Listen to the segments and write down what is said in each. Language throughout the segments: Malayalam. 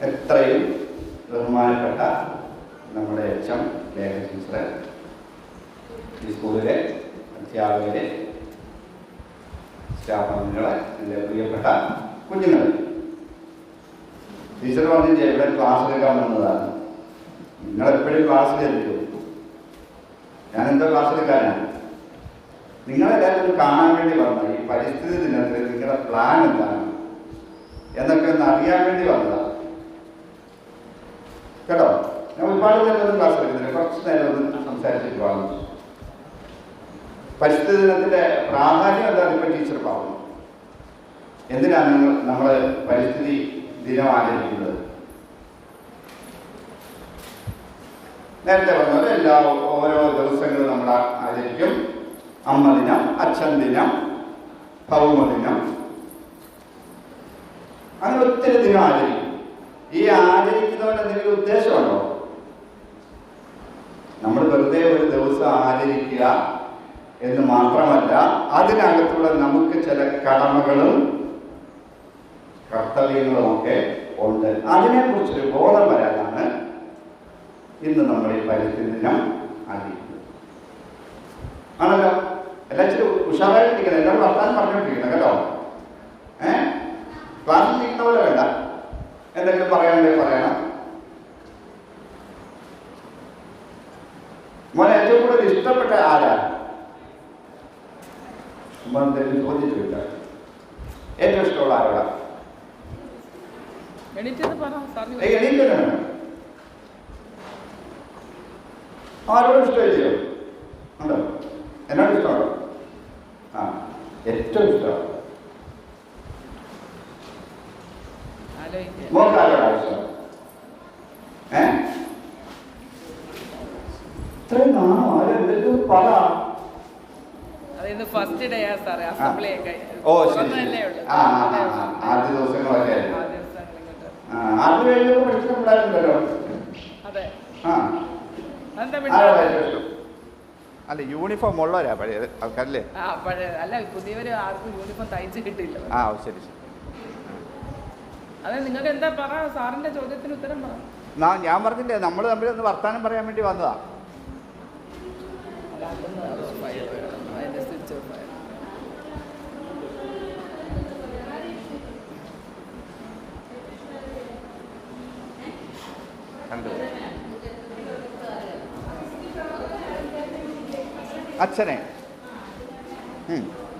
എത്രയും ബഹുമാനപ്പെട്ട നമ്മുടെ എച്ച്.എം. ലേഖ ടീച്ചർ, ഈ സ്കൂളിലെ അധ്യാപകരെ, സ്റ്റാഫ് അംഗങ്ങളെ, എൻ്റെ പ്രിയപ്പെട്ട കുഞ്ഞുങ്ങൾ, ടീച്ചർ പറഞ്ഞില്ലേ ഇവിടെ ക്ലാസ് എടുക്കാൻ വന്നതാണ്. നിങ്ങളെപ്പോഴും ക്ലാസ്സിലെത്തിയോ? ഞാനെന്താ ക്ലാസ് എടുക്കാനാണ്? നിങ്ങളെല്ലാവരും കാണാൻ വേണ്ടി വന്നത്. ഈ പരിസ്ഥിതി ദിനത്തിൽ നിങ്ങളുടെ പ്ലാൻ എന്താണ് എന്നൊക്കെ ഒന്ന് അറിയാൻ വേണ്ടി വന്നതാണ് കേട്ടോ. ഞാൻ ഒരുപാട് നേരം ക്ലാസ് എടുക്കുന്നില്ല, കുറച്ച് നേരം ഒന്ന് സംസാരിച്ചിട്ട് പറഞ്ഞു. പരിസ്ഥിതി ദിനത്തിന്റെ പ്രാധാന്യം എന്താണെന്ന് ഇപ്പം ടീച്ചർ പറഞ്ഞു. എന്തിനാണ് നമ്മൾ പരിസ്ഥിതി ദിനം ആചരിക്കുന്നത്? നേരത്തെ പറഞ്ഞത് ഓരോ ദിവസങ്ങളും നമ്മൾ ആചരിക്കും. അമ്മ ദിനം, അച്ഛൻ ദിനം, ഭൗമദിനം, അങ്ങനെ ഒത്തിരി ദിനം ആചരിക്കും. ഈ ആചരിക്കുന്നവരുടെ എന്തെങ്കിലും ഉദ്ദേശമുണ്ടോ? നമ്മൾ വെറുതെ ഒരു ദിവസം ആചരിക്കുക എന്ന് മാത്രമല്ല, അതിനകത്തുള്ള നമുക്ക് ചില കടമകളും കർത്തവ്യങ്ങളും ഒക്കെ ഉണ്ട്. അതിനെക്കുറിച്ചൊരു ബോധം വരാനാണ് ഇന്ന് നമ്മൾ ഈ പരിസ്ഥിതി ദിനം ആചരിക്കുന്നത്. ആണല്ലോ, എല്ലാം ഇച്ചിരി ഉഷാറായിട്ടിരിക്കണം. എല്ലാവരും വർത്താനം പറഞ്ഞുകൊണ്ടിരിക്കണം കേട്ടോ. ക്ലാസ്സിൽ നിൽക്കുന്ന പോലെ വേണ്ട, എന്തെങ്കിലും പറയാനുണ്ടെങ്കിൽ പറയണം. മോനെ ഏറ്റവും കൂടുതൽ ഇഷ്ടപ്പെട്ട ആരാ? ചോദിച്ചിട്ടില്ല. ഏറ്റവും ഇഷ്ടമുള്ള ആരോടാ? ആരോടും ഇഷ്ടമില്ലയോ? ഉണ്ടോ? എന്നോട് ഇഷ്ടമാണോ? ആ, ഏറ്റവും ഇഷ്ടമാണ്. മോക്ക് ആരോടാ ഇഷ്ടം? ഇത്രയും നാണോ? ആരെന്തെങ്കിലും പറ. ഫസ്റ്റ് ഡേ ഓ ശരി. ആദ്യ ദിവസങ്ങളൊക്കെ ആദ്യ കഴിഞ്ഞ പഠിച്ച പിള്ളേരുണ്ടല്ലോ. അല്ല, യൂണിഫോം ഉള്ളവരാ പഴയത് ആൾക്കാരല്ലേ? അല്ല, പുതിയവര് ആർക്കും യൂണിഫോം തയ്ച്ച് കിട്ടില്ല. ആ ശരി ശരി. അതെ, നിങ്ങൾക്ക് എന്താ പറ? സാറിന്റെ ചോദ്യത്തിന് ഉത്തരം പറ. ഞാൻ പറഞ്ഞില്ലേ, നമ്മൾ തമ്മിൽ ഒന്ന് വർത്താനം പറയാൻ വേണ്ടി വന്നതാ. അച്ഛനെ,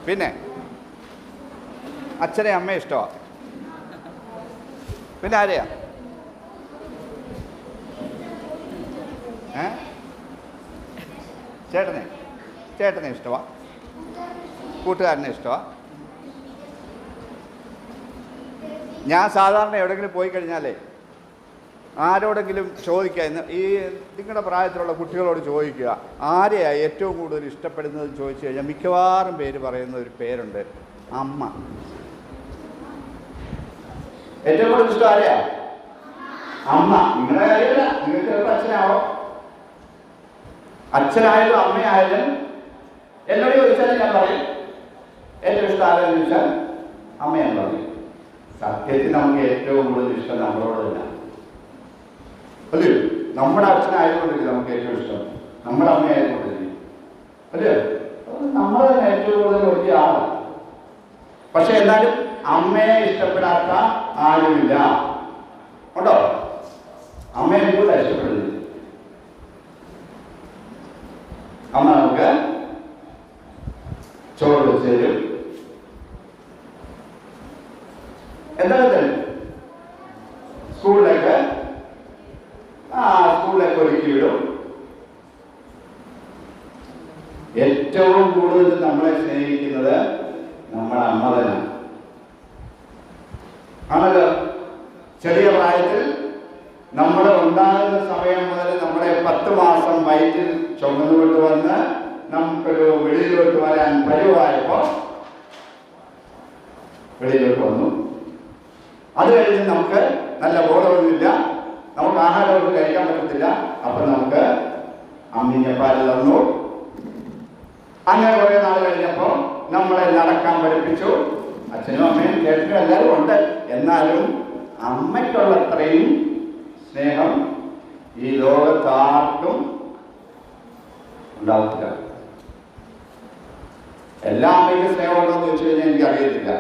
പിന്നെ അച്ഛനെ അമ്മയെ ഇഷ്ടമാ. പിന്നെ ആരെയാ? ചേട്ടനെ ഇഷ്ടമാ? കൂട്ടുകാരനെ ഇഷ്ടമാ? ഞാൻ സാധാരണ എവിടെയെങ്കിലും പോയി കഴിഞ്ഞാലേ ആരോടെങ്കിലും ചോദിക്കുക, ഈ നിങ്ങളുടെ പ്രായത്തിലുള്ള കുട്ടികളോട് ചോദിക്കുക, ആരെയാ ഏറ്റവും കൂടുതൽ ഇഷ്ടപ്പെടുന്നത് ചോദിച്ചു കഴിഞ്ഞാൽ മിക്കവാറും പേര് പറയുന്ന ഒരു പേരുണ്ട്, അമ്മ. ഏറ്റവും കൂടുതൽ ഇഷ്ടം ആരെയാ? അമ്മ. നിങ്ങളുടെ കാര്യമല്ല, നിങ്ങൾക്ക് ചിലപ്പോൾ അച്ഛനാവോ. അച്ഛനായാലും അമ്മയായാലും എന്നോട് ചോദിച്ചാലും ഞാൻ പറയും ഏറ്റവും ഇഷ്ടം ആരെന്ന് ചോദിച്ചാൽ അമ്മയാണ് പറയും. സത്യത്തിൽ നമുക്ക് ഏറ്റവും കൂടുതൽ ഇഷ്ടം നമ്മളോട് തന്നെ അല്ലേ? നമ്മുടെ അച്ഛനായതുകൊണ്ടിരിക്കും നമുക്ക് ഏറ്റവും ഇഷ്ടം, നമ്മുടെ അമ്മയായതുകൊണ്ടിരിക്കും അല്ലേ? നമ്മൾ തന്നെ ഏറ്റവും കൂടുതൽ വലിയ ആളാണ്. പക്ഷെ എന്നാലും അമ്മയെ ഇഷ്ടപ്പെടാത്ത ആരുമില്ല. ഉണ്ടോ? അമ്മയെ കൂടെ ഇഷ്ടപ്പെടുന്നത്. അമ്മ നമുക്ക് ചോറ് വെച്ച് തരും. എന്തൊക്കെ സ്കൂളിലേക്ക് ഒരുക്കി വിടും. ഏറ്റവും കൂടുതൽ നമ്മളെ സ്നേഹിക്കുന്നത് നമ്മുടെ അമ്മ തന്നെ ആണല്ലോ. ചെറിയ പ്രായത്തിൽ നമ്മൾ ഉണ്ടാകുന്ന സമയം മുതൽ നമ്മളെ 10 മാസം വയറ്റിൽ ചുമന്നുകൊണ്ട് വന്ന് നമുക്കൊരു വെളിയിലോട്ട് വരാൻ പരുവായപ്പോൾ വെളിയിലോട്ട് വന്നു. അത് കഴിഞ്ഞ് നമുക്ക് നല്ല ബോധമൊന്നുമില്ല, നമുക്ക് ആഹാരമൊന്നും കഴിക്കാൻ പറ്റത്തില്ല. അപ്പൊ നമുക്ക് അമ്മിഞ്ഞപ്പാൽ തന്നു. അങ്ങനെ കുറെ നാൾ കഴിഞ്ഞപ്പോൾ നമ്മളെ നടക്കാൻ പഠിപ്പിച്ചു. അച്ഛനും അമ്മയും ചേട്ടനും എല്ലാവരും ഉണ്ട്. എന്നാലും അമ്മയ്ക്കുള്ള അത്രയും സ്നേഹം ഈ ലോകത്താർക്കും ഉണ്ടാവില്ല. എല്ലാ അമ്മയ്ക്കും സ്നേഹമുണ്ടോ എന്ന് ചോദിച്ചു കഴിഞ്ഞാൽ എനിക്ക് അറിയത്തില്ല.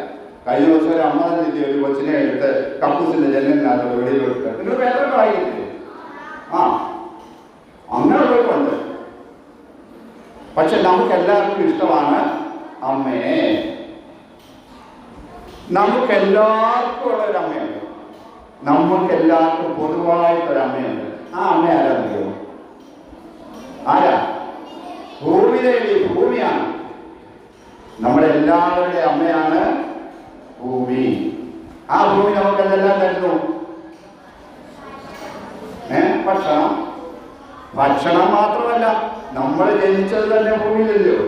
കഴിഞ്ഞ ദിവസം ഒരു അമ്മ തന്നെ ഒരു കൊച്ചിനെ എടുത്ത് കക്കൂസിന്റെ ജനലിനകത്ത് വെളിയിലോട്ട് നിങ്ങൾ പേപ്പറൊക്കെ വായിക്കില്ലേ? ആ, അങ്ങനെയുള്ളവരുണ്ട്. പക്ഷെ നമുക്ക് എല്ലാവർക്കും ഇഷ്ടമാണ് അമ്മയെ. നമുക്കെല്ലാവർക്കും ഉള്ള ഒരു അമ്മയുണ്ട്. നമുക്കെല്ലാവർക്കും പൊതുവായിട്ടൊരമ്മയുണ്ട്. ആ അമ്മ ആരാന്നറിയോ? ആരാ? ഭൂമിദേവി. ഭൂമിയാണ് നമ്മുടെ എല്ലാവരുടെയും അമ്മയാണ് ഭൂമി. ആ ഭൂമി നമുക്ക് എന്തെല്ലാം തരുന്നു? ഭക്ഷണം. ഭക്ഷണം മാത്രമല്ല, നമ്മൾ ജനിച്ചത് തന്നെ ഭൂമിയിലല്ലോ.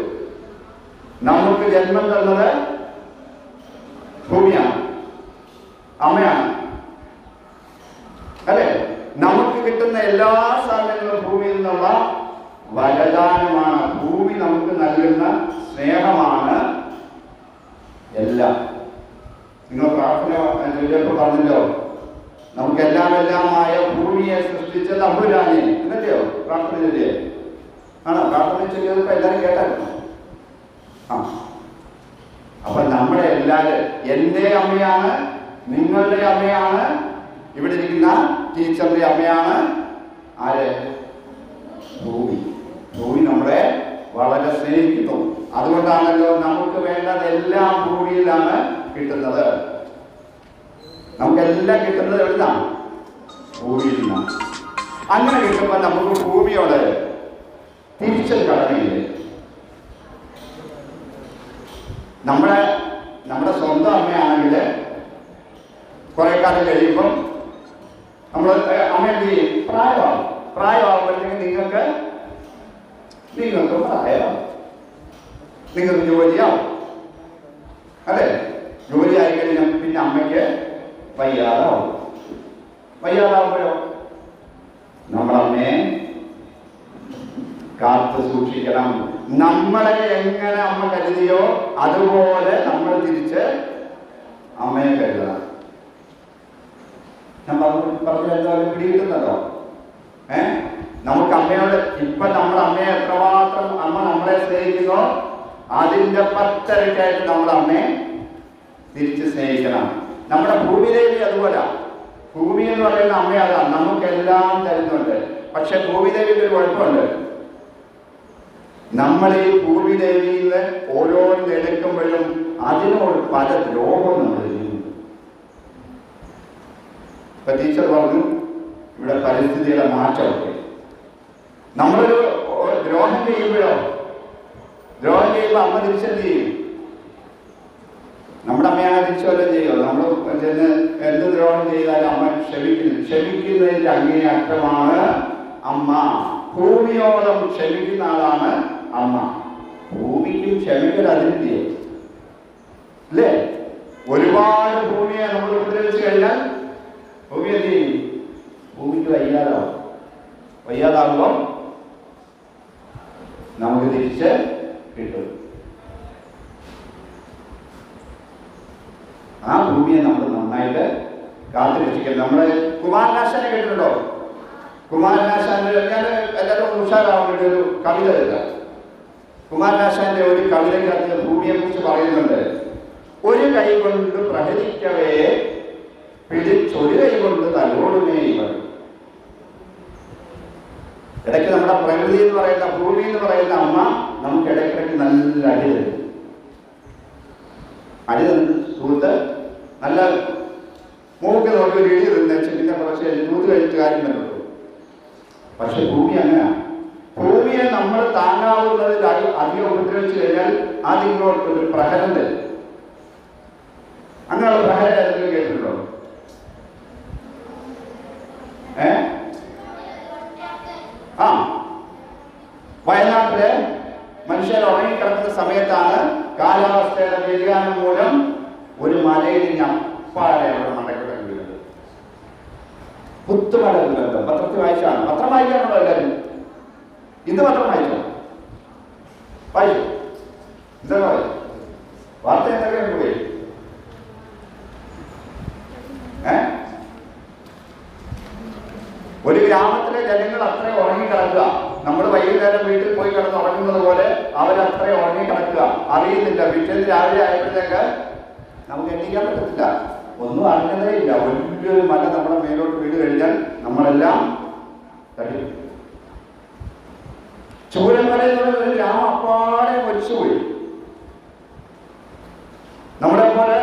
നമുക്ക് ജന്മം തന്നത് ഭൂമിയാണ്, അമ്മയാണ്, അല്ലെ? നമുക്ക് കിട്ടുന്ന എല്ലാ സാധനങ്ങളും ഭൂമിയിൽ നിന്നുള്ള വരദാനമാണ്. ഭൂമി നമുക്ക് നൽകുന്ന സ്നേഹമാണ് എല്ലാം. നിങ്ങൾ പ്രാർത്ഥന ചൊല്ലിയപ്പോൾ പറഞ്ഞല്ലോ, നമുക്കെല്ലാം എല്ലാമായ ഭൂമിയെ സൃഷ്ടിച്ച തമ്പുരാനെ എന്നല്ലയോ പ്രാർത്ഥന ചൊല്ലിയേ? ആണോ? പ്രാർത്ഥന ചൊല്ലിയതൊക്കെ എല്ലാവരും കേട്ടായിരുന്നു. ആ, അപ്പൊ നമ്മുടെ എല്ലാവരും എൻ്റെ അമ്മയാണ്, നിങ്ങളുടെ അമ്മയാണ്, ഇവിടെ ഇരിക്കുന്ന ടീച്ചറിന്റെ അമ്മയാണ്. ആര്? ഭൂമി. ഭൂമി നമ്മളെ വളരെ സ്നേഹിക്കുന്നു. അതുകൊണ്ടാണല്ലോ നമുക്ക് വേണ്ടതെല്ലാം ഭൂമിയിലാണ് കിട്ടുന്നത്. നമുക്കെല്ലാം കിട്ടുന്നത് എവിടുന്നാണ്? ഭൂമിയിൽ നിന്നാണ്. അങ്ങനെ കിട്ടുമ്പോൾ നമുക്ക് ഭൂമിയോട് തിരിച്ചൊരു കടമയില്ലേ? നമ്മുടെ സ്വന്തം അമ്മയാണെങ്കിൽ കുറെ കാലം കഴിയുമ്പം നമ്മൾ അമ്മ എന്ത് ചെയ്യും? പ്രായമാകുമ്പോഴത്തേക്ക് നിങ്ങൾക്ക് പ്രായമാവും, നിങ്ങൾക്ക് ജോലിയാവും, അല്ലേ? ജോലി ആയിക്കഴിഞ്ഞാൽ പിന്നെ അമ്മയ്ക്ക് വയ്യാതാവുമ്പോഴോ നമ്മളമ്മയെ കാത്തു സൂക്ഷിക്കണം. നമ്മളെ എങ്ങനെ അമ്മ കരുതിയോ അതുപോലെ നമ്മൾ തിരിച്ച് അമ്മയെ കരുതണം. ഞാൻ പറഞ്ഞു എന്തായാലും പിടികിട്ടുന്നതോ? നമുക്ക് അമ്മയോട് ഇപ്പൊ നമ്മുടെ അമ്മയെ എത്രമാത്രം അമ്മ നമ്മളെ സ്നേഹിക്കുന്നോ അതിന്റെ 10 ഇരട്ടിയായിട്ട് നമ്മുടെ അമ്മയെ തിരിച്ച് സ്നേഹിക്കണം. നമ്മുടെ ഭൂമിദേവി അതുപോലെ. ഭൂമി എന്ന് പറയുന്ന അമ്മയല്ല, നമുക്കെല്ലാം തരുന്നുണ്ട്. പക്ഷെ ഭൂമിദേവിക്ക് ഒരു കുഴപ്പമുണ്ട്. നമ്മൾ ഈ ഭൂമിദേവിയിൽ നിന്ന് ഓരോന്നും എടുക്കുമ്പോഴും അതിനോട് പല ദ്രോഹവും നമ്മൾ ചെയ്യുന്നു. ഇപ്പൊ ടീച്ചർ പറഞ്ഞു ഇവിടെ പരിസ്ഥിതിയുടെ മാറ്റമൊക്കെ. നമ്മളൊരു ദ്രോഹം ചെയ്യുമ്പോഴോ അമ്മ തിരിച്ചെന്ത് ചെയ്യും? നമ്മുടെ അമ്മയാണ് തിരിച്ചു വല്ലതും ചെയ്യുമോ? നമ്മൾ ചെന്ന് എന്ത് ദ്രോഹം ചെയ്താലും അമ്മ ക്ഷമിക്കുന്നതിന്റെ അങ്ങേയറ്റമാണ് അമ്മ. ഭൂമിയോളം ക്ഷമിക്കുന്ന ആളാണ് അമ്മ. ഭൂമിക്കും ക്ഷമിക്കൽ അതിന്റെ അല്ലേ? ഒരുപാട് ഭൂമിയെ നമ്മൾ ഉപദ്രവിച്ചു കഴിഞ്ഞാൽ ഭൂമി എന്ത് ചെയ്യും? ഭൂമിക്ക് വയ്യാതാകുമ്പം നമുക്ക് തിരിച്ച് കിട്ടും. ആ ഭൂമിയെ നമ്മൾ നന്നായിട്ട് കാത്തുരക്ഷിക്കണം. നമ്മള് കുമാരനാശാനെ കേട്ടിട്ടുണ്ടോ? കുമാരനാശാന്റെ ഞാൻ എല്ലാവരും ഉഷാറാവാൻ വേണ്ടി ഒരു കവിത എഴുതാം. കുമാരനാശാന്റെ ഒരു കവിതയ്ക്കകത്ത് ഭൂമിയെ കുറിച്ച് പറയുന്നുണ്ട്. ഒരു കൈ കൊണ്ട് പ്രഹരിക്കവേ പിടിച്ചൊരു കൈ കൊണ്ട് തലോടുമേ ഇവർ. ഇടയ്ക്ക് നമ്മുടെ പ്രകൃതി എന്ന് പറയുന്ന ഭൂമി എന്ന് പറയുന്ന അമ്മ നമുക്ക് ഇടയ്ക്കിടയ്ക്ക് നല്ല അടി തരുന്നു. തൂത്ത് നല്ല മൂക്ക് നോക്കി ഒരു ഇടി തിന്നേച്ച് പിന്നെ കുറച്ച് തൂത്ത് കഴിച്ച് കാര്യം തന്നുള്ളൂ. പക്ഷെ ഭൂമി അങ്ങനെയാണ്. ഭൂമിയെ നമ്മൾ താങ്ങാവുന്നതിൽ അധികം ഉപദ്രവിച്ചു കഴിഞ്ഞാൽ അതിങ്ങോട്ട് ഒരു പ്രഹരം തരും. അങ്ങനെയുള്ള പ്രഹരം ഏതെങ്കിലും കേട്ടിട്ടുണ്ടോ? വയനാട്ടില് മനുഷ്യർ ഉറങ്ങിക്കിടക്കുന്ന സമയത്താണ് കാലാവസ്ഥയുടെ വ്യതിയാനം മൂലം ഒരു മലയിൽ അപ്പാടെ അവിടെ മടക്കിടങ്ങി വീഴുന്നത്. പുത്തുമല ദുരന്തം പത്രത്തിൽ വായിച്ചാണ്. പത്രം വായിക്കാനുണ്ടോ എല്ലാവരും? ഇന്ന് പത്രം വായിച്ചോ? എന്താ വായിച്ചു? വാർത്ത എന്തൊക്കെയാണ് പോയി? ഒരു ഗ്രാമത്തിലെ ജനങ്ങൾ അത്ര ഉറങ്ങിക്കിടക്കുക. നമ്മൾ വൈകുന്നേരം വീട്ടിൽ പോയി കിടന്ന് ഉറങ്ങുന്നത് പോലെ അവരത്ര ഉറങ്ങിക്കിടക്കുക, അറിയുന്നില്ല. പിറ്റേന്ന് രാവിലെ ആയപ്പോഴത്തേക്ക് നമുക്ക് എണ്ണിക്കാൻ പറ്റത്തില്ല, ഒന്നും അറിഞ്ഞതേ ഇല്ല. വലിയൊരു മല നമ്മുടെ മേലോട്ട് വീട് കഴിഞ്ഞാൽ നമ്മളെല്ലാം തടി. ചൂരന്മല എന്നുള്ള ഒരു ഗ്രാമം അപ്പാടെ മരിച്ചുപോയി. നമ്മളെ പോലെ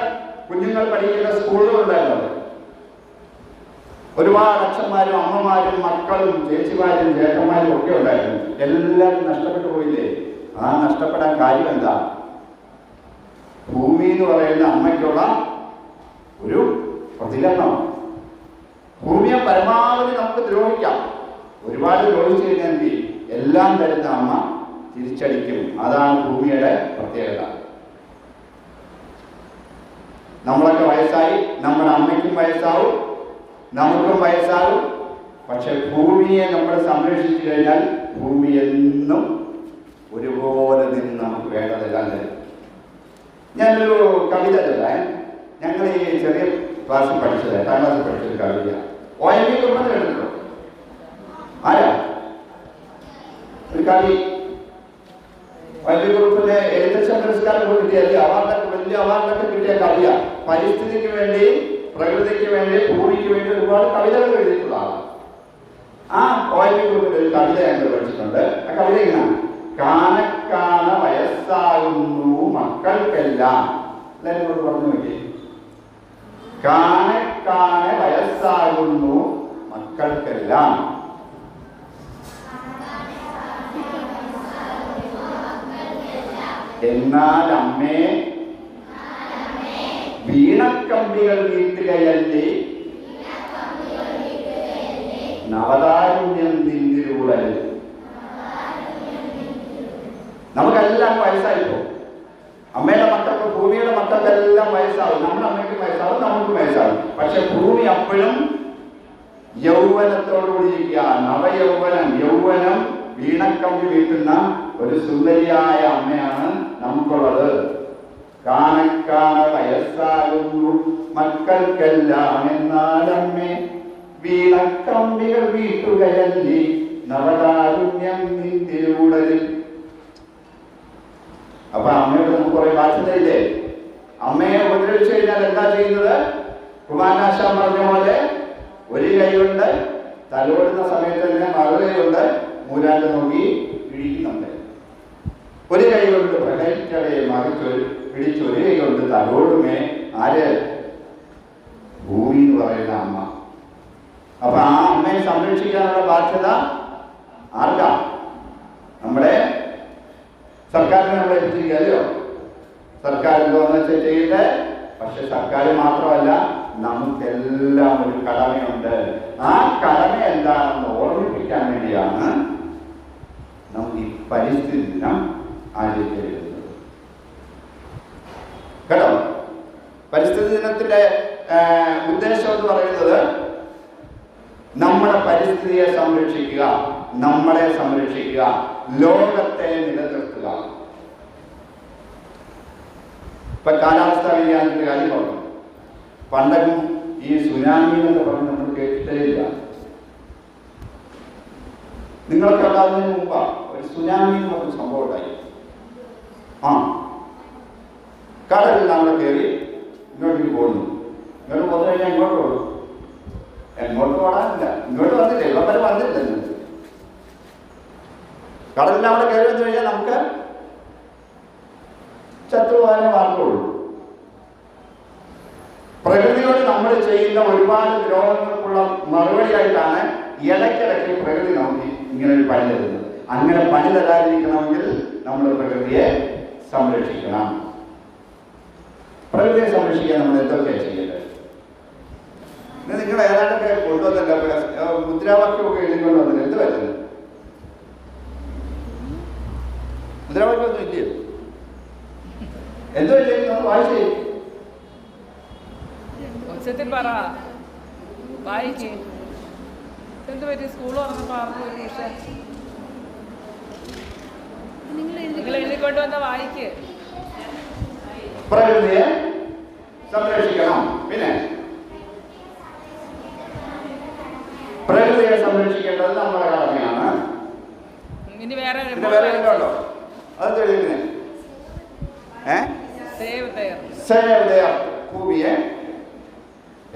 കുഞ്ഞുങ്ങൾ പഠിക്കുന്ന സ്കൂളുകളുണ്ടായിരുന്നത്. ഒരുപാട് അച്ഛന്മാരും അമ്മമാരും മക്കളും ചേച്ചിമാരും ചേട്ടന്മാരും ഒക്കെ ഉണ്ടായിരുന്നു. എല്ലാവരും നഷ്ടപ്പെട്ടു പോയില്ലേ? ആ നഷ്ടപ്പെടാൻ കാര്യം എന്താ? ഭൂമി എന്ന് പറയുന്ന അമ്മയ്ക്കുള്ള ഒരു പ്രതികരണമാണ്. ഭൂമിയെ പരമാവധി നമുക്ക് ദ്രോഹിക്കാം. ഒരുപാട് ദ്രോഹിച്ചു കഴിഞ്ഞാൽ എല്ലാം തരുന്ന അമ്മ തിരിച്ചടിക്കും. അതാണ് ഭൂമിയുടെ പ്രത്യേകത. നമ്മളൊക്കെ വയസ്സായി, നമ്മുടെ അമ്മയ്ക്കും വയസ്സാവും, നമുക്കും വയസ്സാകും. പക്ഷെ ഭൂമിയെ നമ്മൾ സംരക്ഷിച്ചു കഴിഞ്ഞാൽ ഭൂമി എന്നും ഒരുപോലെ നിന്ന് നമുക്ക് വേണ്ടതെല്ലാം തരും. ഞാനൊരു കവിത ചൊല്ലാൻ. ഞങ്ങൾ ഈ ചെറിയ ക്ലാസ്സിൽ പഠിച്ചത്, 8ാം ക്ലാസ്സിൽ പഠിച്ചൊരു കവിത. ONV കുറുപ്പ് കേട്ടിട്ടുണ്ടോ? ആരാ? ഒരു കവി ONV കുറുപ്പിന്റെ എഴുത്തച്ഛൻ പുരസ്കാരം കിട്ടിയ അവാർഡൊക്കെ, വലിയ അവാർഡൊക്കെ കിട്ടിയ കവിയ. പരിസ്ഥിതിക്ക് വേണ്ടി, പ്രകൃതിക്ക് വേണ്ടി, ഭൂമിക്ക് വേണ്ടി ഒരുപാട് കവിതകൾ എഴുതിയിട്ടുള്ള ആളാണ്. ആ ONV കുറുപ്പിന്റെ ഒരു കവിത ഞങ്ങൾ പഠിച്ചിട്ടുണ്ട്. ആ കവിത ഇങ്ങനെയാണ്: കാനക്കാന വയസ്സാകുന്നു മക്കൾക്കെല്ലാം. എല്ലാവരും കൂടെ പറഞ്ഞു നോക്കി. കാനക്കാന വയസ്സാകുന്നു മക്കൾക്കെല്ലാം, എന്നാൽ അമ്മേ വീണക്കമ്പികൾ വീട്ടുകയല്ലേ നവതാരുണ്യം നിന്നിലൂടെ. നമുക്കെല്ലാം വയസ്സായിപ്പോ. അമ്മയുടെ മക്കൾക്ക്, ഭൂമിയുടെ മക്കൾക്കെല്ലാം വയസ്സാവും. നമ്മുടെ അമ്മയ്ക്ക് വയസ്സാവും, നമുക്ക് വയസ്സാവും. പക്ഷെ ഭൂമി അപ്പോഴും യൗവനത്തോടുകൂടിയിരിക്കുക. നവയൗവനം, യൗവനം വീണക്കമ്പി വീട്ടുന്ന ഒരു സുന്ദരിയായ അമ്മയാണ് നമുക്കുള്ളത്. കാനക്കാന വയസ്സാകുന്നു മക്കൾക്കെല്ലാം, എന്നാലമ്മേ വീണക്കമ്പികൾ വീട്ടുകയല്ലേ നവതാരുണ്യം നിന്നിലൂടലിൽ. അപ്പൊ അമ്മയോട് നമുക്ക് കുറെ ബാധ്യതയില്ലേ? അമ്മയെ ഉപദ്രവിച്ചു കഴിഞ്ഞാൽ എന്താ ചെയ്യുന്നത്? കുമാരനാശാൻ പറഞ്ഞ പോലെ ഒരു കൈ കൊണ്ട് തലോടുന്ന സമയത്ത് തന്നെ മറു കൈ കൊണ്ട് മൂലാണ്ട് നോക്കി പിടിക്കുന്നുണ്ട്. ഒരു കൈ കൊണ്ട് പ്രകടിച്ചവയെ മറിച്ച് പിടിച്ച് ഒരു കൈ കൊണ്ട് തലോടുമേ ആര്? ഭൂമി എന്ന് പറയുന്ന അമ്മ. അപ്പൊ ആ അമ്മയെ സംരക്ഷിക്കാനുള്ള ബാധ്യത ആർക്കാ? നമ്മുടെ സർക്കാരിനെ നമ്മളെ ഏൽപ്പിച്ചിരിക്കുകയല്ലോ. സർക്കാർ എന്തോന്ന് വെച്ചാൽ ചെയ്യട്ടെ. പക്ഷെ സർക്കാർ മാത്രമല്ല, നമുക്കെല്ലാം ഒരു കടമയുണ്ട്. ആ കടമ എന്താണെന്ന് ഓർമ്മിപ്പിക്കാൻ വേണ്ടിയാണ് നമുക്ക് ഈ പരിസ്ഥിതി ദിനം ആചരിക്കുന്നത്. കേട്ടോ? പരിസ്ഥിതി ദിനത്തിന്റെ ഉദ്ദേശം എന്ന് പറയുന്നത് നമ്മുടെ പരിസ്ഥിതിയെ സംരക്ഷിക്കുക, നമ്മളെ സംരക്ഷിക്കുക, ലോകത്തെ നിലനിർത്തുക. ഇപ്പൊ കാലാവസ്ഥാ വ്യതിയാനത്തിന്റെ കാര്യം പറഞ്ഞു. പണ്ടൊന്നും ഈ സുനാമി എന്നൊക്കെ പറഞ്ഞ് നമ്മൾ കേട്ടിട്ടേ ഇല്ല. നിങ്ങളൊക്കെ ഉണ്ടാകുന്നതിന് മുമ്പാ ഒരു സുനാമി എന്ന് പറഞ്ഞ സംഭവം ഉണ്ടായി. കടലെല്ലാം കൂടെ കയറി ഇങ്ങോട്ട് പോകുന്നു. ഇങ്ങോട്ട് പോന്നു കഴിഞ്ഞാൽ ഇങ്ങോട്ട് പോകും. എങ്ങോട്ട് പോകാനില്ല, ഇങ്ങോട്ട് വന്നില്ല, ഇവിടം വരെ വന്നില്ല. കടലിൽ അവിടെ കയറി വന്നു കഴിഞ്ഞാൽ നമുക്ക് ചത്തുപോകാനേ മാർഗമുള്ളൂ. പ്രകൃതിയോട് നമ്മൾ ചെയ്യുന്ന ഒരുപാട് ദ്രോഹങ്ങൾക്കുള്ള മറുപടിയായിട്ടാണ് ഇടയ്ക്കിടയ്ക്ക് പ്രകൃതി നമുക്ക് ഇങ്ങനെ ഒരു പണി തരുന്നത്. അങ്ങനെ പണി തരാതിരിക്കണമെങ്കിൽ നമ്മൾ പ്രകൃതിയെ സംരക്ഷിക്കണം. പ്രകൃതിയെ സംരക്ഷിക്കാൻ നമ്മൾ എന്തൊക്കെയാണ് ചെയ്യേണ്ടത്? നിങ്ങൾ ഏതാണ്ടൊക്കെ കൊണ്ടുവന്നില്ല, മുദ്രാവാക്യമൊക്കെ എഴുതിക്കൊണ്ട് വന്നില്ല. എന്ത് വരുന്നത്? മുദ്രാവാക്യമൊന്നും ഇല്ലയോ? എന്തോ ഇല്ലെങ്കിൽ നമ്മൾ വായിച്ചേ. ഉച്ചത്തിൽ പറ, വായിക്കേ. എന്ത് പറ്റി? സ്കൂൾ തുറന്നപ്പോ നിങ്ങൾ എഴുതിക്കൊണ്ട് വന്ന വായിക്ക്. പ്രകൃതിയെ സംരക്ഷിക്കണം. പിന്നെ പ്രകൃതിയുടെ പ്രകൃതിയെ സംരക്ഷിക്കേണ്ടത് നമ്മുടെ കടമയാണ്. ഇനി വേറെ ഉണ്ടോ? അത് തെളിയിക്കുന്നേ ഭൂമിയെ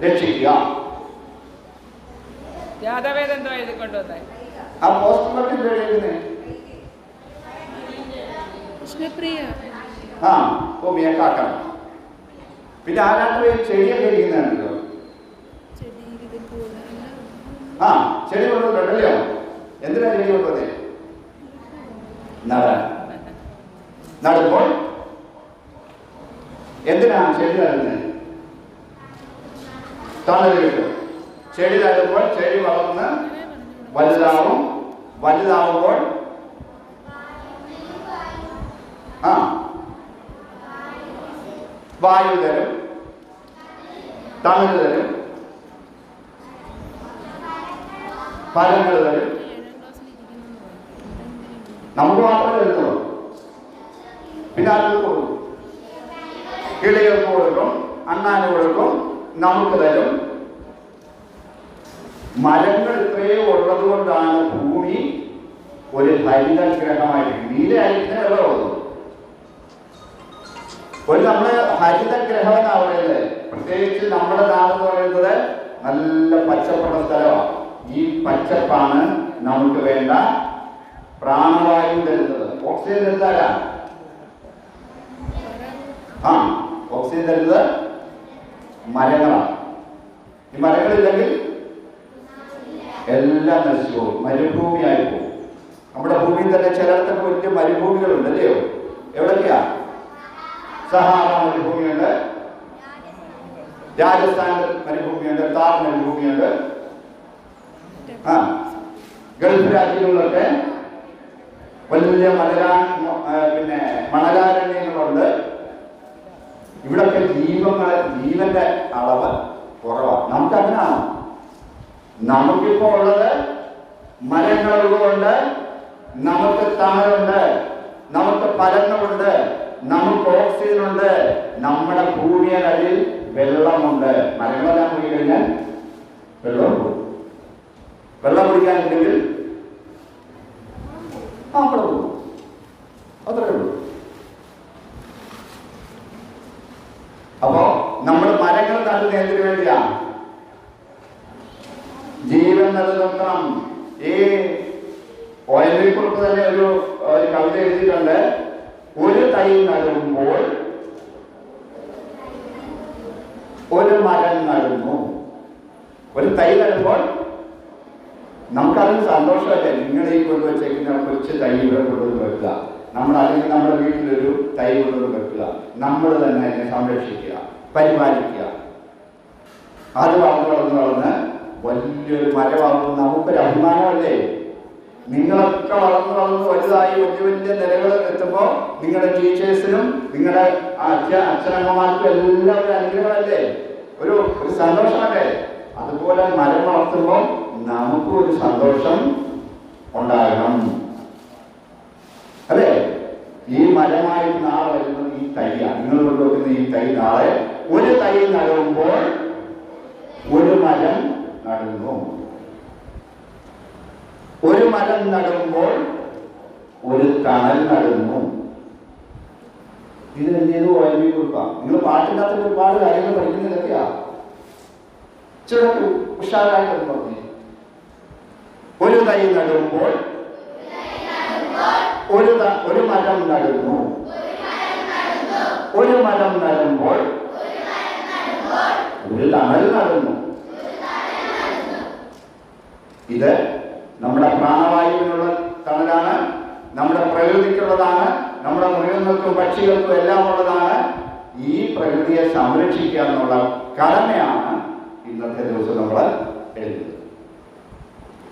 രക്ഷിക്കുക. യാദവേദം എന്തോ എഴുതിക്കൊണ്ടുവന്നേ ആ പോസ്റ്റ്മോർട്ടം എഴുതിക്കുന്നേ ആ ഭൂമിയെ കാക്കണം. പിന്നെ ആരാണ്ട് ചെടിയൊക്കെ ഇരിക്കുന്നുണ്ടല്ലോ. ആ ചെടി കൊണ്ടുവന്നല്ലോ. എന്തിനാ ചെടി കൊണ്ടുവന്നേ? നടുമ്പോൾ എന്തിനാ ചെടി നടുന്നത്? തണല് കിട്ടും. ചെടി നടുമ്പോൾ ചെടി വളർന്ന് വലുതാവും. വലുതാവുമ്പോൾ വായു തരും, തണല് തരും, ഫലങ്ങൾ തരും. നമുക്ക് മാത്രമേ തരുന്നുള്ളൂ. പിന്നെ ആർക്ക് കൊടുക്കും? കിളികൾക്ക് കൊടുക്കും, അണ്ണാന് കൊടുക്കും, നമുക്ക് തരും. മരങ്ങൾ ഇത്രയും ഉള്ളത് കൊണ്ടാണ് ഭൂമി ഒരു ഹരിതഗ്രഹമായിട്ട് നീലയായിരിക്കുന്ന വെള്ളമുള്ളത്. ഒരു നമ്മള് ഹരിതഗ്രഹം എന്നാ പറയുന്നത്. പ്രത്യേകിച്ച് നമ്മുടെ നാടെന്ന് പറയുന്നത് നല്ല പച്ചപ്പുള്ള സ്ഥലമാണ്. ഈ പച്ചപ്പാണ് നമുക്ക് വേണ്ട പ്രാണവായു തരുന്നത്. ഓക്സിജൻ തരുന്നതാരാ? ഓക്സിജൻ തരുന്നത് മരങ്ങളാണ്. ഈ മരങ്ങളില്ലെങ്കിൽ എല്ലാം നശിച്ചു പോകും, മരുഭൂമിയായി പോകും. നമ്മുടെ ഭൂമിയിൽ തന്നെ ചിലയിടത്തൊക്കെ വലിയ മരുഭൂമികളുണ്ട്, അല്ലയോ? എവിടൊക്കെയാ? സഹാറ മരുഭൂമിയുണ്ട്, രാജസ്ഥാനിൽ മരുഭൂമിയുണ്ട്, താർ മരുഭൂമിയുണ്ട്. ഗൾഫ് രാജ്യങ്ങളിലൊക്കെ വലിയ മണലാരണ്യങ്ങളുണ്ട്. ഇവിടൊക്കെ ജീവന്റെ അളവ് കുറവാണ്. നമുക്കതിനാണ്. നമുക്കിപ്പോ ഉള്ളത് മരങ്ങളുള്ളതുകൊണ്ട് നമുക്ക് തണലുണ്ട്, നമുക്ക് ഫലങ്ങളുണ്ട്, നമുക്ക് ഓക്സിജൻ ഉണ്ട്, നമ്മുടെ ഭൂമിയുടെ അടിയിൽ വെള്ളമുണ്ട്. മരങ്ങളെല്ലാം പോയി കഴിഞ്ഞാൽ വെള്ളം പോകും. വെള്ളം കുടിക്കാനുണ്ടെങ്കിൽ അവിടെ പോകും. അത്രേ ഉള്ളൂ. അപ്പോ നമ്മൾ മരങ്ങൾ നടുന്നതിന് വേണ്ടിയാ ജീവൻ നിലനിർത്തണം. ഈ ഓയൽക്കുറിപ്പ് തന്നെ ഒരു കവിത എഴുതിയിട്ടുണ്ട്. ഒരു തൈ നടുമ്പോൾ ഒരു മരം നടുന്നു. ഒരു തൈ നടുമ്പോൾ നമുക്കതിന് സന്തോഷമല്ലേ? നിങ്ങൾ ഈ കൊണ്ടുവച്ചേക്കുന്ന കൊച്ചു തൈ ഇവിടെ കൊണ്ടുവന്ന് വെക്കുക. അല്ലെങ്കിൽ നമ്മുടെ വീട്ടിലൊരു തൈ കൊണ്ടുവന്ന് വെക്കുക. നമ്മൾ തന്നെ അതിനെ സംരക്ഷിക്കുക, പരിപാലിക്കുക. അത് വളർന്ന് വലിയൊരു മരമാകുമ്പോൾ നമുക്കൊരു അഭിമാനമല്ലേ? നിങ്ങളൊക്കെ വളർന്ന് വലുതായി വലിയ നിലകൾ എത്തുമ്പോൾ നിങ്ങളുടെ ടീച്ചേഴ്സിനും നിങ്ങളുടെ അച്ഛനമ്മമാർക്കും എല്ലാം ഒരു അനുഗ്രഹമല്ലേ? ഒരു സന്തോഷമല്ലേ? അതുപോലെ മരം വളർത്തുമ്പോൾ നമുക്കും ഒരു സന്തോഷം ഉണ്ടാകണം, അല്ലേ? ഈ മരമായിട്ട് നാളെ വരുന്നത് ഈ തൈയാണ്. നിങ്ങൾ കൊണ്ടുവെക്കുന്ന ഈ തൈ നാളെ ഒരു തൈ നടുമ്പോൾ ഒരു മരം നടുന്നു. ഒരു മരം നടുമ്പോൾ ഒരു തണൽ നടുന്നു. ഇത് എന്ത് ഓർമ്മ കൊടുക്കാം. നിങ്ങൾ പാട്ടിനകത്ത് ഒരുപാട് കാര്യങ്ങൾ പഠിക്കുന്നതൊക്കെയാ. ചെറുപ്പം ഉഷാറായിട്ട് പറഞ്ഞു. ഒരു തൈ നടുമ്പോൾ ഒരു മരം നടുന്നു. ഒരു മരം നടുമ്പോൾ ഒരു തണൽ നടുന്നു. ഇത് നമ്മുടെ പ്രാണവായുവിനുള്ള തണലാണ്, നമ്മുടെ പ്രകൃതിക്കുള്ളതാണ്, നമ്മുടെ മൃഗങ്ങൾക്കും പക്ഷികൾക്കും എല്ലാം ഉള്ളതാണ്. ഈ പ്രകൃതിയെ സംരക്ഷിക്കുക എന്നുള്ള കടമയാണ് ഇന്നത്തെ ദിവസം നമ്മൾ എഴുതുന്നത്.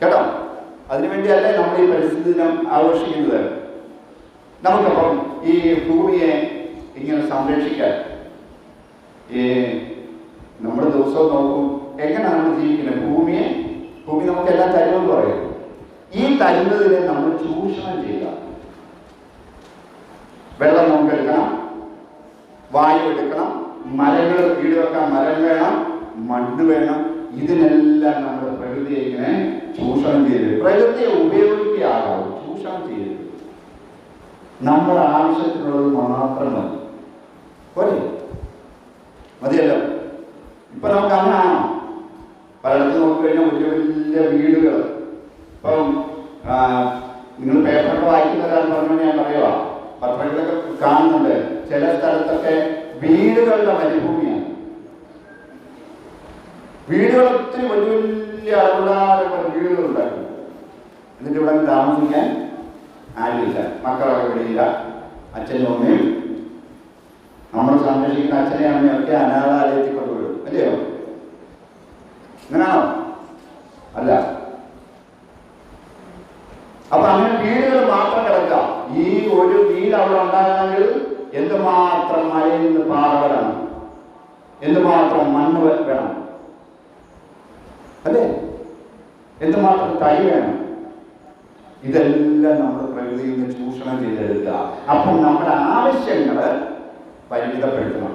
കേട്ടോ? അതിനുവേണ്ടിയല്ലേ നമ്മൾ ഈ പരിസ്ഥിതി ദിനം ആഘോഷിക്കുന്നത്. നമുക്കപ്പം ഈ ഭൂമിയെ ഇങ്ങനെ സംരക്ഷിക്കാൻ നമ്മൾ ദിവസവും നോക്കും എങ്ങനെയാണ് നമ്മൾ ജീവിക്കുന്നത്. ഭൂമി നമുക്ക് എല്ലാം തരുമെന്ന് പറയും. ഈ തരുന്നതിനെ നമ്മൾ ചൂഷണം ചെയ്യുക. വെള്ളം നമുക്ക് എടുക്കണം, വായു എടുക്കണം, മരങ്ങൾ വീട് വെക്കാൻ മരം വേണം, മണ്ണ് വേണം. ഇതിനെല്ലാം നമ്മൾ പ്രകൃതിയെ ഇങ്ങനെ ചൂഷണം ചെയ്യരുത്. പ്രകൃതിയെ ഉപയോഗിക്കുകയാകാവും, ചൂഷണം ചെയ്യരുത്. നമ്മുടെ ആവശ്യത്തിനുള്ളത് മാത്രം മതി. പോരെ? മതിയല്ലോ. ഇപ്പൊ നമുക്ക് അങ്ങനെയാണോ? പലയിടത്ത് നോക്കിക്കഴിഞ്ഞാൽ വലിയ വലിയ വീടുകൾ. ഇപ്പം നിങ്ങൾ പേപ്പറൊക്കെ വായിക്കുന്നവരാന്ന് പറഞ്ഞാൽ ഞാൻ പറയുക, പത്രങ്ങളൊക്കെ കാണുന്നുണ്ട്, ചില സ്ഥലത്തൊക്കെ വീടുകളുടെ മരുഭൂമിയാണ്. വീടുകൾ ഒത്തിരി വലിയ വലിയ അളവിലുള്ള വീടുകൾ ഉണ്ടാക്കും. എന്നിട്ട് ഇവിടെ താമസിക്കാൻ ആരുമില്ല, മക്കളൊക്കെ വിടിയില്ല. അച്ഛനും അമ്മയും നമ്മൾ സംരക്ഷിക്കുന്ന അച്ഛനെയും അമ്മയും ഒക്കെ അനാഥാലയത്തിൽ കൊണ്ടുവിടും. അല്ലയോ? അങ്ങനെയാണോ? അല്ല. അപ്പൊ അങ്ങനെ വീടുകൾ മാത്രം കിടക്കാം. ഈ ഒരു വീട് അവിടെ ഉണ്ടാകണമെങ്കിൽ എന്തുമാത്രം മഴയിൽ നിന്ന് പാറ വേണം, എന്തുമാത്രം മണ്ണ് വേണം, അല്ലേ? എന്തുമാത്രം തൈ വേണം. ഇതെല്ലാം നമ്മൾ പ്രകൃതിയിൽ നിന്ന് ചൂഷണം ചെയ്തെടുക്കുക. അപ്പം നമ്മുടെ ആവശ്യങ്ങള് പരിമിതപ്പെടുത്തണം.